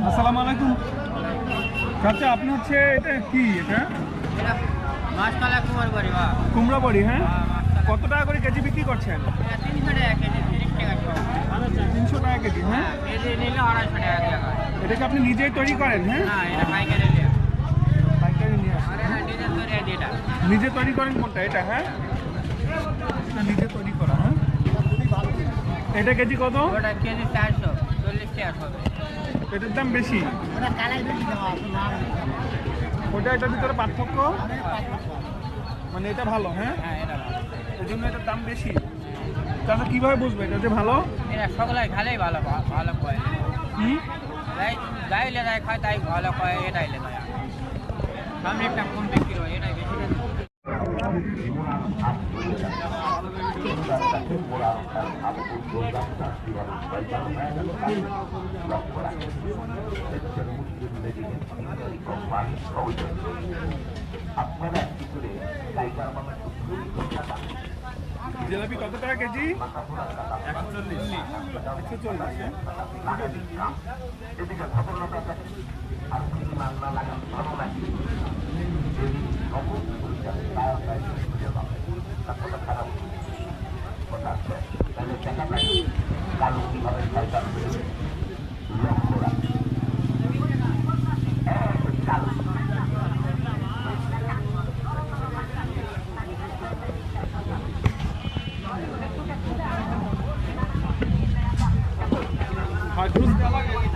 আসসালামু আলাইকুম চাচা, আপনি হচ্ছে এটা কি এটা এটা মাছতলা কুমার বাড়ি বা কুমড়া বড়ি? হ্যাঁ, কত টাকা করে কেজি বিক্রি করছেন? 300 টাকা কেজি 30 টাকা সব 300 টাকা কেজি। হ্যাঁ, কেজি নিলে 250 টাকা টাকা। এটা কি আপনি নিজেই তৈরি করেন? হ্যাঁ, না এটা পাইকারি নিলে পাইকারি নিয়ে আসেন। আর এটা নিজে তৈরি আছে এটা নিজে তৈরি করেন কোনটা? এটা? হ্যাঁ, এটা নিজে তৈরি করা। হ্যাঁ, এটা কেজি কত? ওটা কেজি 440 টাকা হবে। এটার দাম বেশি, ওটা কালাই বেশি দেওয়া ওটা এটার ভিতরে পার্থক্য, মানে এটা ভালো। হ্যাঁ, হ্যাঁ এটা ভালো। এই জন্য এটার দাম বেশি। তাহলে কিভাবে বুঝবে এটা যে ভালো? এটা সকলে খালেই ভালো ভালো কয় কি গাইলে যায় খায় তাই ভালো কয় এটাই লে যায় সামনে একটা কম বিক্রি হয় এটাই বেশি জিলাপি কত টাকা কেজি? 140।